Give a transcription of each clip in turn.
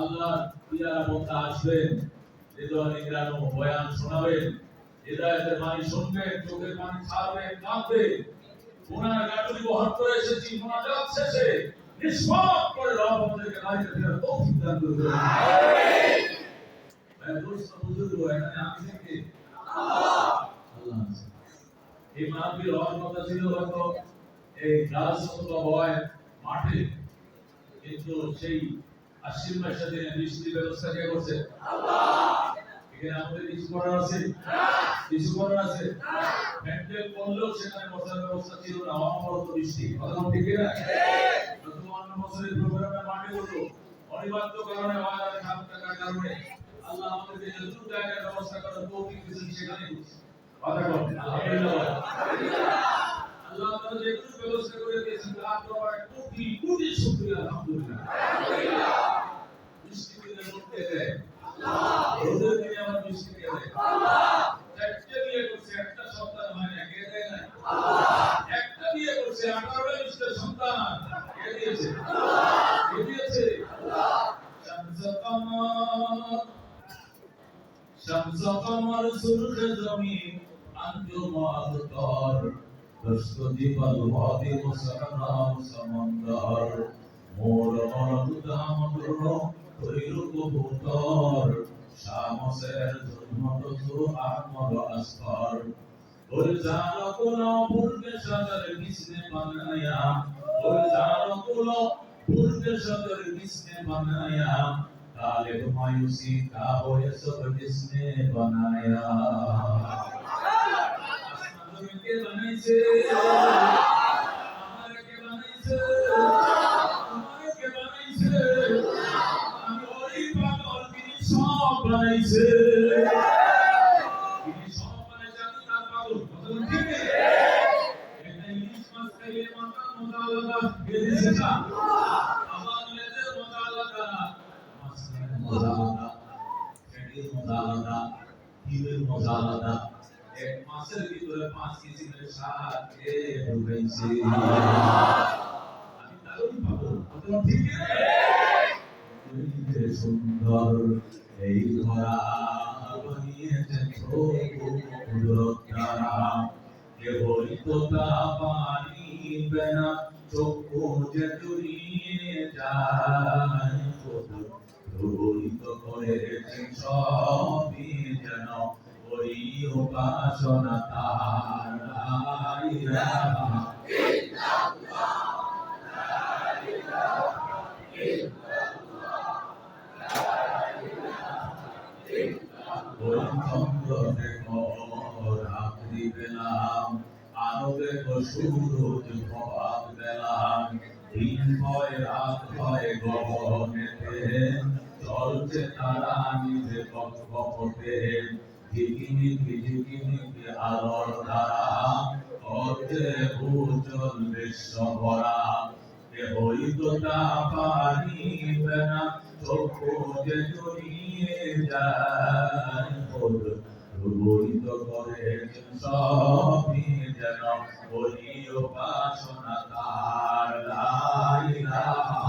আল্লাহ পিয়ারা বন্ধা আসবেন, হৃদয় নিংড়ানো বয়ান শোনাবেন, হৃদয়ের বাণী শুনবেন, চোখের পানি ছাড়বেন, কাঁদবেন। ওনার গাড়ি বহন করে এসেছি মোনাজাত শেষে নিষ্পাপ করে রব আমাদেরকে বাড়িতে ফেরার তৌফিক দান করুন। আমিন। ভাই দোস্ত বুজুর্গ এখানে আছেন কে? আল্লাহ। আল্লাহ আছে। এই মাহফিল হওয়ার কথা ছিল হয়তো এই গাছ অথবা বয় মাঠে, কিন্তু সেই আশ্বিন মাসের দিনে বৃষ্টির ব্যবস্থা কে করছে? আল্লাহ। এখানে আমাদের কিছু করার আছে? কিছু করার আছে? প্যান্ডেল করলেও সেখানে বসার ব্যবস্থা ছিল না, অনবরত বৃষ্টি। কথা ঠিক না? গত অন্য বছরের প্রোগ্রামে মাঠে হতো, অনিবার্য কারণে বাজারে খারাপ থাকার কারণে আল্লাহ আমাদেরকে যতটুকু জায়গার ব্যবস্থা করার তৌফিক দিয়েছেন সেখানে কথা বলেন আলহামদুলিল্লাহ। আল্লাহ তাআলা যেটুকু ব্যবস্থা করে দিয়েছেন তার দরবারে কোটি কোটি শুকরিয়া আলহামদুলিল্লাহ। বৃষ্টি দিনে মধ্যে দেয় আল্লাহ, রোদের দিনে আমার বৃষ্টি দিয়ে দেয় আল্লাহ। একটা বিয়ে করছে, একটা সন্তান হয় না, কে দেয় না? আল্লাহ। একটা বিয়ে করছে, 18টা 20টা সন্তান, কে দিয়েছে? আল্লাহ। কে দিয়েছে? আল্লাহ। শামস কমর সুরখ জমিন আঞ্জুম আখতার দস্ত জীবল ওয়াদি মুসরাম সমন্দর মোর মরদ দামদর তৈরু কবুতর শামসের জন্মত তো আহমদ আসফর ওই জানো কোলো ফুলকে সাদর কিসনে বানায়া ওই জানো কোলো ফুলকে সাদর কিসনে বানায়া तालिब मायूसी का हो ये सब जिसने बनाया आसमान के बनाई से हमारे के बनाई से हमारे के बनाई से हम ओरी पागल की सब बनाई से ये सब बनाई जाती ना पागल मतलब ठीक है ये इंग्लिश मत करिए माता मुदालगा ये दिशा आवाज लेते मुदालगा मुजालदा ফেডির মুজালাদা হিমের মুজালাদা এক মাসের ভিতরে 5 কেজি করে সার খেয়ে ঢুকাইছে। আমি দারুণ পাবো কত ঠিক আছে সুন্দর এই ধরা বানিয়েছে কুদরত দ্বারা কেবল তো তা পানি বেনা চক্ষু যে জুড়িয়ে যায় রোহিত করেছেন সবই যেন ওই উপাসনা তার লা ইলাহা ইল্লাল্লাহ লা ইলাহা ইল্লাল্লাহ লা ইলাহা ইল্লাল্লাহ। ওই চন্দ্র দেখো রাত্রি বেলাম আলো দেখো সূরজ প্রভাত বেলাম দিন হয় রাত হয় গগনেতে চলছে তারা নিজে কপটে ঝিকিমিকি আলোর দ্বারা করছে উজ্জ্বল বিশ্ব ভরা কেহই তো তা পারিবে না চক্ষু যে জড়িয়ে যায় রূপিত করেছেন সবই যেন ওই উপাসনা তার লা ইলাহা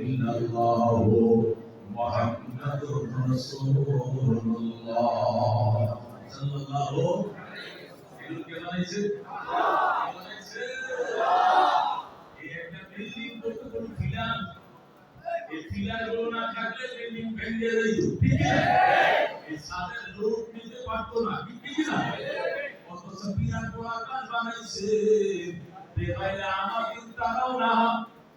ইল্লাল্লাহু মুহাম্মাদুর রাসূলুল্লাহ সাল্লাল্লাহু আলাইহি কে বানাইছে? আল্লাহ বানাইছে। এই একটা বিল্ডিং করতে কোন ফিলার, এই ফিলার গুলো না থাকলে বিল্ডিং ভেঙে যেত, ঠিক আছে? এই সাদের লোক নিতে পারতো না, ঠিক না? অথচ বিরাট বড় আকাশ বানাইছে। দেখাইলে আমাদের তারাও না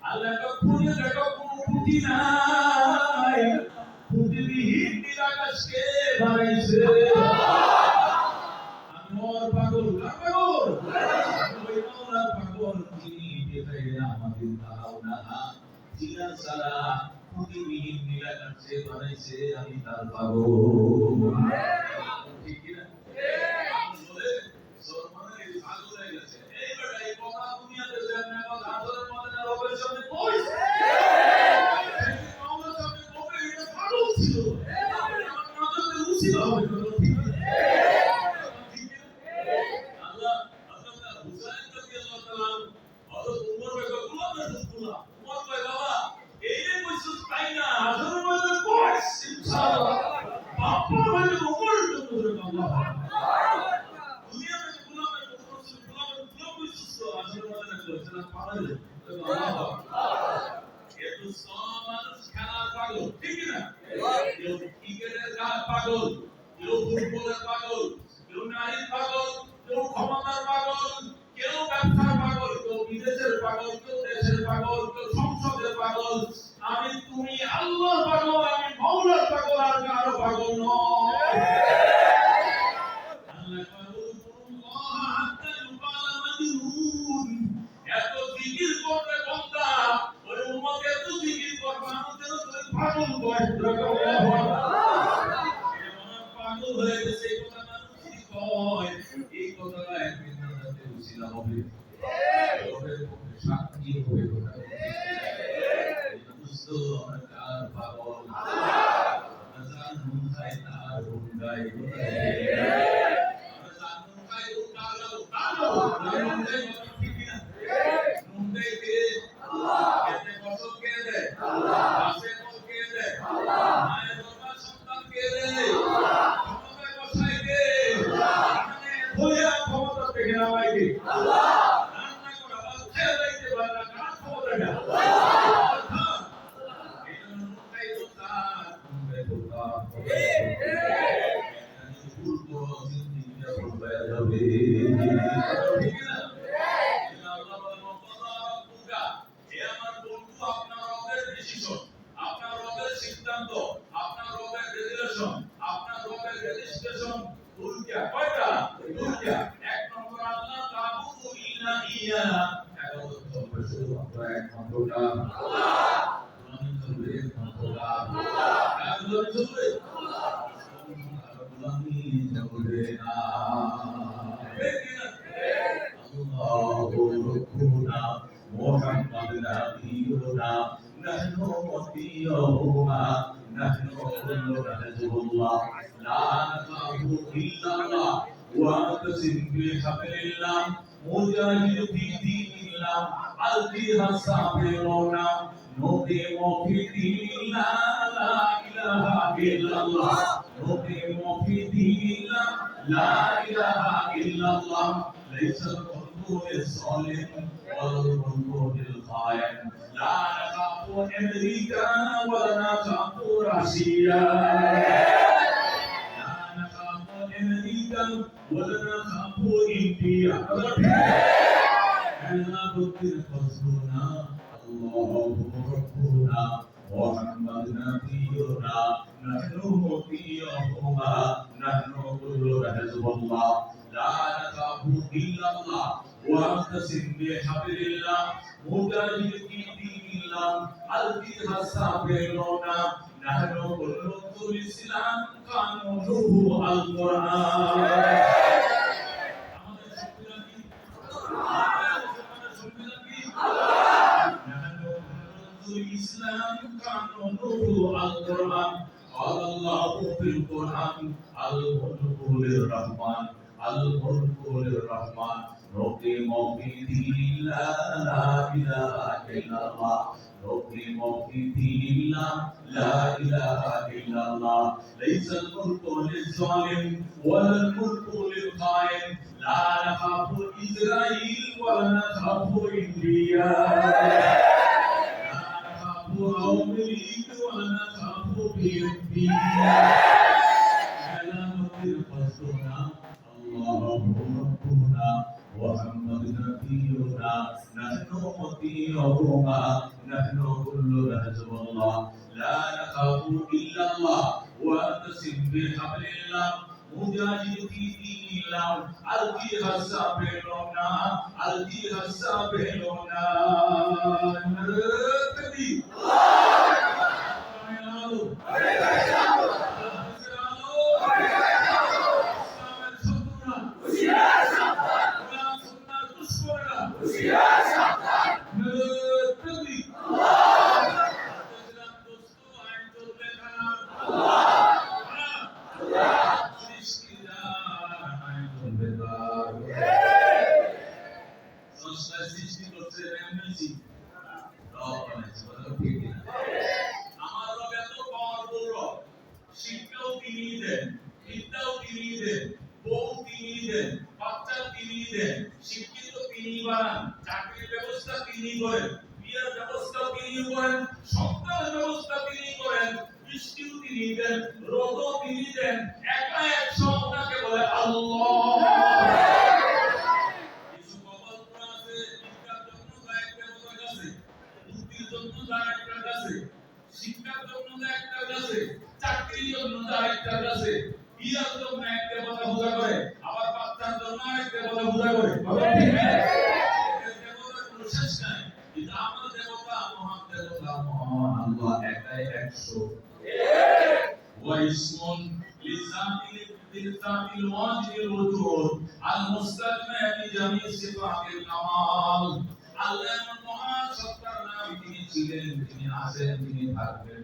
আল্লাহকে খুঁজে দেখো কোনো খুঁটি নাই, খুঁটিবিহীন নীলাকাশকে বানাইছে। আমি ওর পাগল পাগল ওই মওলার পাগল যিনি দেখাইলে আমাদের তারাও না জিনা সারা খুঁটিবিহীন নীলাকাশকে বানাইছে। আমি তার পাগল, ঠিক কি না? বলে সরমানে পাগল হয়ে গেছে। এই বেটা এই কথা দুনিয়াতে জানে না, আদরের মধ্যে রবের সামনে কইছে এই মাওলার সামনে কবে এটা পাগল ছিল। আমার নজরে মুসিবত হবে কথা ঠিক আল্লাহ আল্লাহ হুসাইন রাদিয়াল্লাহু তাআলা হযরত উমর ভাই গোলাম রাসূলুল্লাহ উমর ভাই বাবা এই যে কইছস তাই না আসলে মনে কইস ইনশাআল্লাহ বাপ্পা ভাই উমর তো আল্লাহ দুনিয়া में गुलाम है गुलाम कइছস আসলে মনে কইছ না পাগল আল্লাহ ये तो सामान खाना पागल ठीक है ना ये क्रिकेटर का पागल ये फुटबॉलर पागल ये नारी पागल ये ক্ষমতার পাগল কেউ ব্যবসার পাগল কেউ বিদেশের পাগল কেউ দেশের পাগল কেউ সংসদের পাগল আমি তুমি আল্লাহর পাগল আমি মাওলার পাগল আর কারো পাগল নয় আল্লাহ পাগল আল্লাহ হাত্তা ইউকালা মাজনুন এত জিকির করে বান্দা ওই উম্মতকে এত জিকির করে মানুষের তো পাগল কয় আল্লাহু আকবার পাগল হয়ে গেছে এই কথা মানুষ কয় এই কথাটা একদিন নাতে উসিলা হবে হবে সাক্ষী হবে কথা বুঝতো কার পাগল আজান হুঁকাই তার হুঁকাই আজান হুঁকাই হুঁকাই ঠিক না হুঁকাই কে আল্লাহ এতে কসম কে দেয় আল্লাহ আসে কল কে দেয় আল্লাহ মায়ের বাবা সন্তান কে দেয় আল্লাহ ক্ষমতা বসায় কে আল্লাহ মানে ভয়া ক্ষমতা থেকে নামায় কে আল্লাহ রান্না করা বা খেয়ে যাইতে পারে না কার ক্ষমতা না আল্লাহ এই জন্য হুঁকাই হুঁকাই ভুল তো জিন্দিগিটা ভুল হয়ে যাবে ঠিক না সিদ্ধান্ত আপনার রবের রেজুলেশন আপনার রবের রেজিস্ট্রেশন দুইটা কয়টা দুইটা এক নম্বর আল্লাহ তাবুদু ইল্লা ইয়া এবাদত করবে শুধুমাত্র একমাত্রটা আল্লাহ গুলামি করবে একমাত্রটা আল্লাহ কাজ করবে আল্লাহ গুলামি করবে না আল্লাহু রাব্বুনা মুহাম্মাদ নাবিয়ুনা نحن مطيعهما نحن كلنا حزب الله لا نخاف إلا الله واعتصم بحبل الله مجاهد في دين الله ألقيها الصابرون نقيم في دين الله لا إله إلا الله نقيم في دين الله لا إله إلا الله ليس القلب للصالح ولا القلب للخائن لا نخاف أمريكا ولا نخاف روسيا لا نخاف أمريكا ولا نخاف إنديا أنا بكر حسبنا الله ربنا محمد نبينا نحن مطيعهما نحن كلنا حزب الله لا نخاف إلا الله واعتصم بحبل الله مجاهد في دين الله ألقيها الصابرون نحن كل الإسلام قانونه القرآن الإسلام قانونه القرآن قال الله في القرآن الملك للرحمن الملك للرحمن نقيم في دين الله لا إله إلا الله نقيم في دين الله لا إله إلا الله ليس الملك للظالم ولا الملك للخائن لا نخاف إسرائيل ولا نخاف إنديا لا نخاف أمريكا ولا نخاف بيمبي على مدير قصرنا الله ربنا محمد نبينا نحن مطيعهما نحن كلنا حزب الله لا نخاف إلا الله واعتصم بحبل الله مجاهد في دين الله ألقيها الصابرون ألقيها الصابرون تكبير Allah শিক্ষাও তিনি দেন, বিদ্যাও তিনি দেন, বউ তিনি দেন, বাচ্চা তিনি দেন, শিক্ষিত তিনি বানান, চাকরির ব্যবস্থা তিনি করেন, বিয়ের ব্যবস্থা তিনি করেন, সন্তানের ব্যবস্থা তিনি করেন, বৃষ্টিও তিনি দেন, রোদও তিনি দেন, একা একশো ওনাকে বলে আল্লাহ। কিছু কল্পনা আছে, শিক্ষার জন্য যায় একটা কাছে, মুক্তির জন্য যায় একটা কাছে, শিক্ষার জন্য যায় একটা কাছে, চাকরির জন্য যায় একটা কাছে, বিয়ের জন্য একটা কথা পূজা করে, আবার বাচ্চার জন্য একটা কথা পূজা করে। দেবতার কোনো শেষ নাই, কিন্তু আমার দেবতা মহান দেবতা মহান আল্লাহ একাই একশো। واسم للذات الواجب الوجود المستغنى بجميع صفات الكمال আল্লাহ এমন মহান সত্তার নাম, তিনি ছিলেন, তিনি আছেন, তিনি থাকবেন,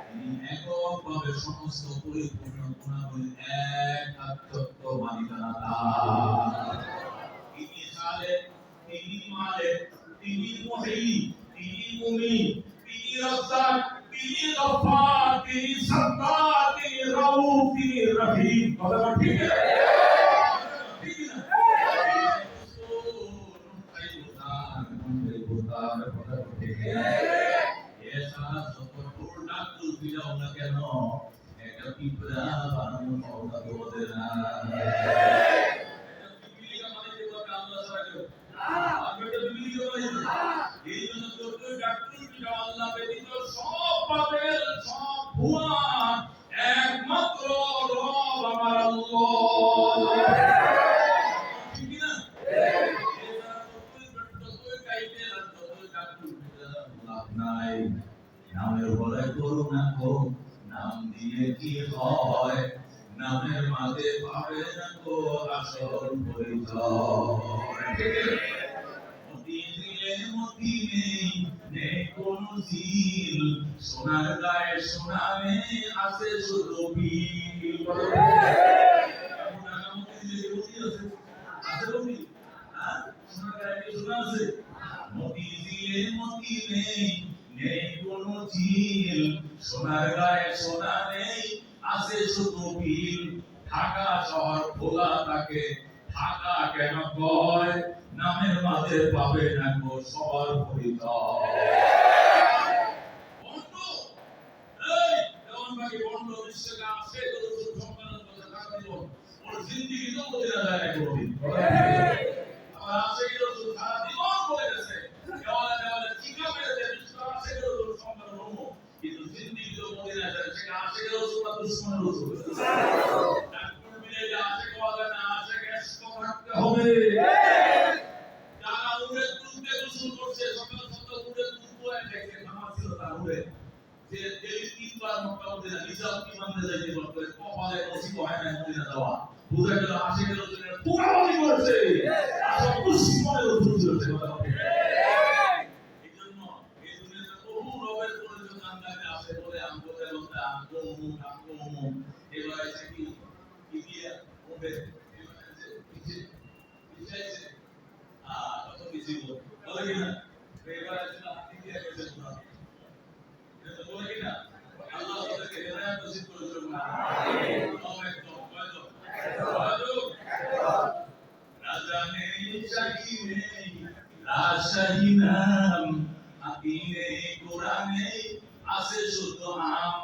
তিনি এককভাবে সমস্ত পরিপূর্ণ গুণাবলী একাত্মত্ব মালিকানা তার। তিনি খালেক, তিনি মালিক, তিনি মুহয়ি, তিনি মুমিত, তিনি রাজ্জাক, তিনি গফফার, তিনি সত্তার, তিনি রাউফ, তিনি রহিম। কথা ঠিক আছে? একমাত্র রব আমার আল্লাহ। ঠিক না? নামের বলে করুণা গো, নাম দিয়ে কি হয়, নামের মাঝে পাবে না গো আসল পরিচয়। মতি দিলে মতি নেই, নেই কোন ঝিল, সোনার গায়ে সোনা নেই, আছে শুধু বিল। মতি দিলে মতি নেই, নেই কোন ঝিল, সোনার গায়ে সোনা নেই, আছে শুধু বিল। ঢাকা শহর খোলা থাকে, ঢাকা কেন কয়, নামের মাঝে পাবে না গো সবার পরিচয়। বিশ্বকে আসে সম্মানের কথা থাকা দিব, ওর জিন্দিগি তো বলে যায় না কোনদিন। আমার আসে রসুল সারা জীবন বলে গেছে, দেওয়ালে দেওয়ালে টিকা মেরেছে, বিশ্ব আসে রসুল সম্মান হবো, কিন্তু জিন্দিগি তো বলে না যায়, সেটা আসে রসুল না দুশ্মন রসুল। ডাক্তার মিলে যে আসে পাওয়া যায় না, আসে গ্যাস থাকতে হবে। যারা উড়ে তুলতে গোসল করছে, সকাল সকাল উড়ে তুলবো দেখে আমার ছিল তার উড়ে যে ডেলি 3 বার মক্কা মদিনা হিসাব কি মানতে যাইতে বলতে কপালে নসিব হয় না মদিনা যাওয়া, বুঝা গেল আশিকের রসুলের পুরানি করছে, আসল দুশ্মনের রসুল চলছে। এই জন্য এই দুনিয়াতে বহু রবের পরিচয় জানতে আসে, বলে আমগো দেবতা, আমগো অমুক, আমগো অমুক, এবার আছে কি কি দিয়ে ওবে এবার আছে কিছু কিছু কত কিছু বলে কিনা, এবার আছে হাতি দিয়ে গেছে পুরা, এটা বলে কিনা আল্লাহ তাদেরকে হেদায়েত নসিব করে দেন। আমিন। একদম কয়তো রাজা নেই শাহী নেই, রাজশাহী নাম, হাতি নেই ঘোড়া নেই, আছে শুধু আম।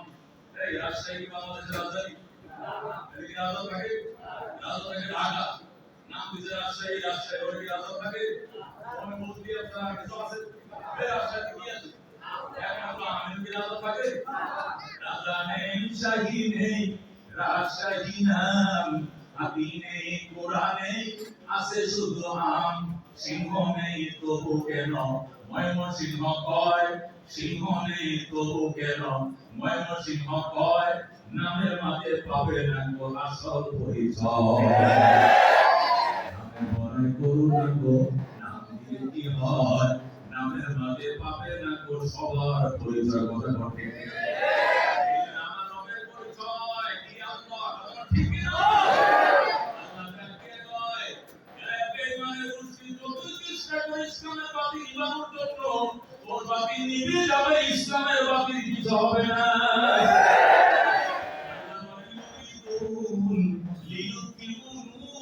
এই রাজশাহী বাংলাদেশের রাজধানী, এদিকে রাজা থাকে, রাজা থাকে ঢাকা, নাম দিতে রাজশাহী, রাজশাহী ওই রাজা থাকে, আমি বলছি আপনার কিছু আছে, এই রাজশাহী কি আছে, একমাত্র আমিন কি রাজা থাকে, রাজা নেই শাহী নেই, রাজশাহী নাম, হাতি নেই ঘোড়া নেই, আছে শুধু আম। সিংহ নেই তবু কেন ময়মনসিংহ কয়, সিংহ নেই তবু কেন ময়মনসিংহ কয়, নামের মাঝে পাবে না গো আসল পরিচয়। নামে মনে করুণা গো, নাম দিয়ে কি হয়, নামের মাঝে পাবে না গো সবার পরিচয়। কথা ঘটে আমার নামের পরিচয় কি আল্লাহ, কথা ঠিক না? আল্লাহ কাকে কয়, একে মানে মুসলিম যত চেষ্টা করে ইসলামের বাতি নিবানোর জন্য, ওর বাতি নিভে যাবে, ইসলামের বাতি কিছু হবে না।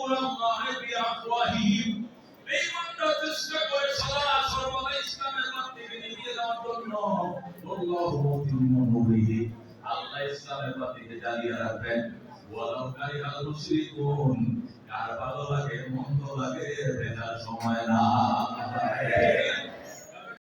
ইয়াকুলুল্লাহু বিআফওয়াহিহিম, বেঈমানরা চেষ্টা করে সদা সর্বদা ইসলামের বাতিকে নিভিয়ে দেওয়ার জন্য। আল্লাহু মুতিম্মু নূরিহি, আল্লাহ ইসলামের বাতিকে জ্বালিয়ে রাখবেন। ওয়ালাউ কারিহাল মুশরিকুন, কার ভালো লাগে মন্দ লাগে দেখার সময় না।